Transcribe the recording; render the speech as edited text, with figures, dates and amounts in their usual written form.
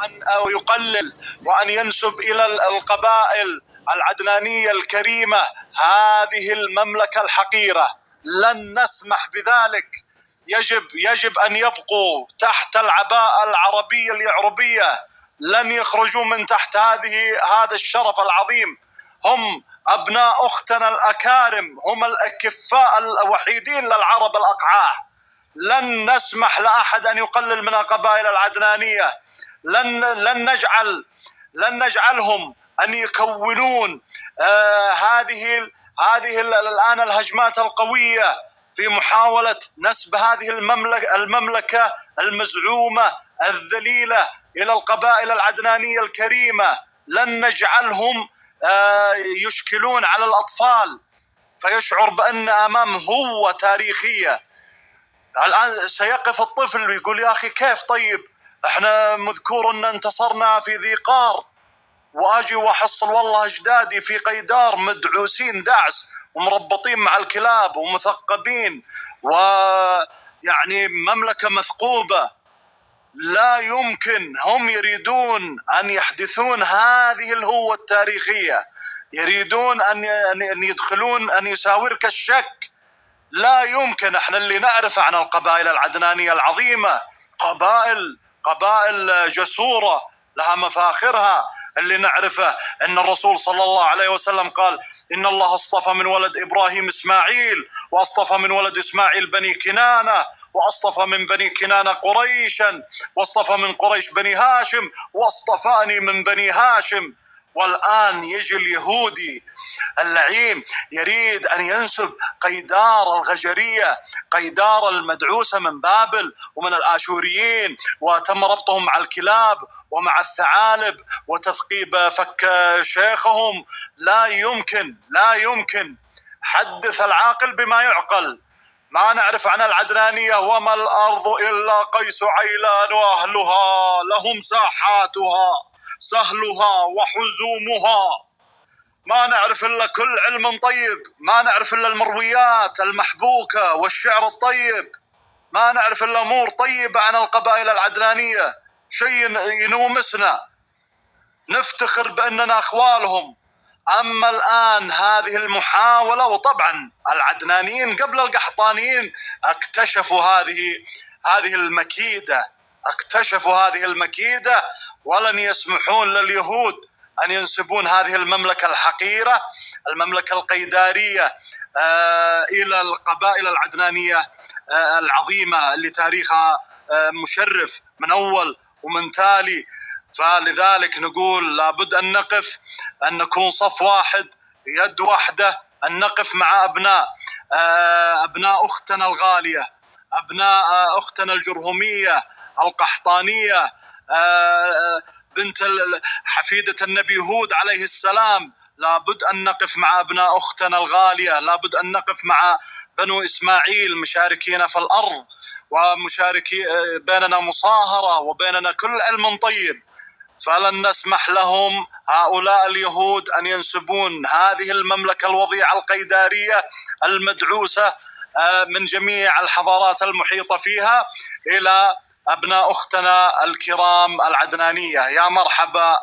أو يقلل وأن ينسب إلى القبائل العدنانية الكريمة هذه المملكة الحقيرة. لن نسمح بذلك. يجب أن يبقوا تحت العباءة العربية اليعربية، لن يخرجوا من تحت هذا الشرف العظيم. هم أبناء أختنا الأكارم، هم الأكفاء الوحيدين للعرب الأقعاء. لن نسمح لأحد أن يقلل من القبائل العدنانية. لن نجعلهم أن يكونون هذه الآن الهجمات القوية في محاولة نسب هذه المملكة المزعومة الذليلة إلى القبائل العدنانية الكريمة. لن نجعلهم يشكلون على الأطفال فيشعر بأن أمامه هو تاريخية. الآن سيقف الطفل ويقول يا أخي كيف، طيب احنا مذكور أن انتصرنا في ذي قار، وأجي وأحصل والله أجدادي في قيدار مدعوسين دعس ومربطين مع الكلاب ومثقبين، ويعني مملكة مثقوبة. لا يمكن. هم يريدون أن يحدثون هذه الهوة التاريخية، يريدون أن يدخلون أن يساورك الشك. لا يمكن. احنا اللي نعرف عن القبائل العدنانية العظيمة قبائل جسورة لها مفاخرها. اللي نعرفه أن الرسول صلى الله عليه وسلم قال إن الله اصطفى من ولد إبراهيم إسماعيل، واصطفى من ولد إسماعيل بني كنانة، واصطفى من بني كنانة قريشا، واصطفى من قريش بني هاشم، واصطفاني من بني هاشم. والآن يجي اليهودي اللعين يريد أن ينسب قيدار الغجرية، قيدار المدعوسة من بابل ومن الآشوريين، وتم ربطهم مع الكلاب ومع الثعالب وتثقيب فك شيخهم. لا يمكن. حدث العاقل بما يعقل. ما نعرف عن العدنانية وما الأرض إلا قيس عيلان وأهلها، لهم ساحاتها سهلها وحزومها. ما نعرف إلا كل علم طيب، ما نعرف إلا المرويات المحبوكة والشعر الطيب، ما نعرف إلا أمور طيبة عن القبائل العدنانية، شيء ينومسنا، نفتخر بأننا أخوالهم. أما الآن هذه المحاولة، وطبعا العدنانيين قبل القحطانيين اكتشفوا هذه المكيدة، ولن يسمحون لليهود أن ينسبون هذه المملكة الحقيرة، المملكة القيدارية، إلى القبائل العدنانية العظيمة اللي تاريخها مشرف من أول ومن تالي. فلذلك نقول لابد أن نقف، أن نكون صف واحد، يد واحدة، أن نقف مع أبناء أختنا الغالية، أبناء أختنا الجرهمية القحطانية، بنت حفيدة النبي هود عليه السلام. لابد أن نقف مع أبناء أختنا الغالية، لابد أن نقف مع بنو إسماعيل مشاركين في الأرض، ومشاركين بيننا مصاهرة وبيننا كل علم طيب. فلن نسمح لهم هؤلاء اليهود أن ينسبون هذه المملكة الوضيعة القيدارية المدعوسة من جميع الحضارات المحيطة فيها إلى أبناء أختنا الكرام العدنانية. يا مرحبا.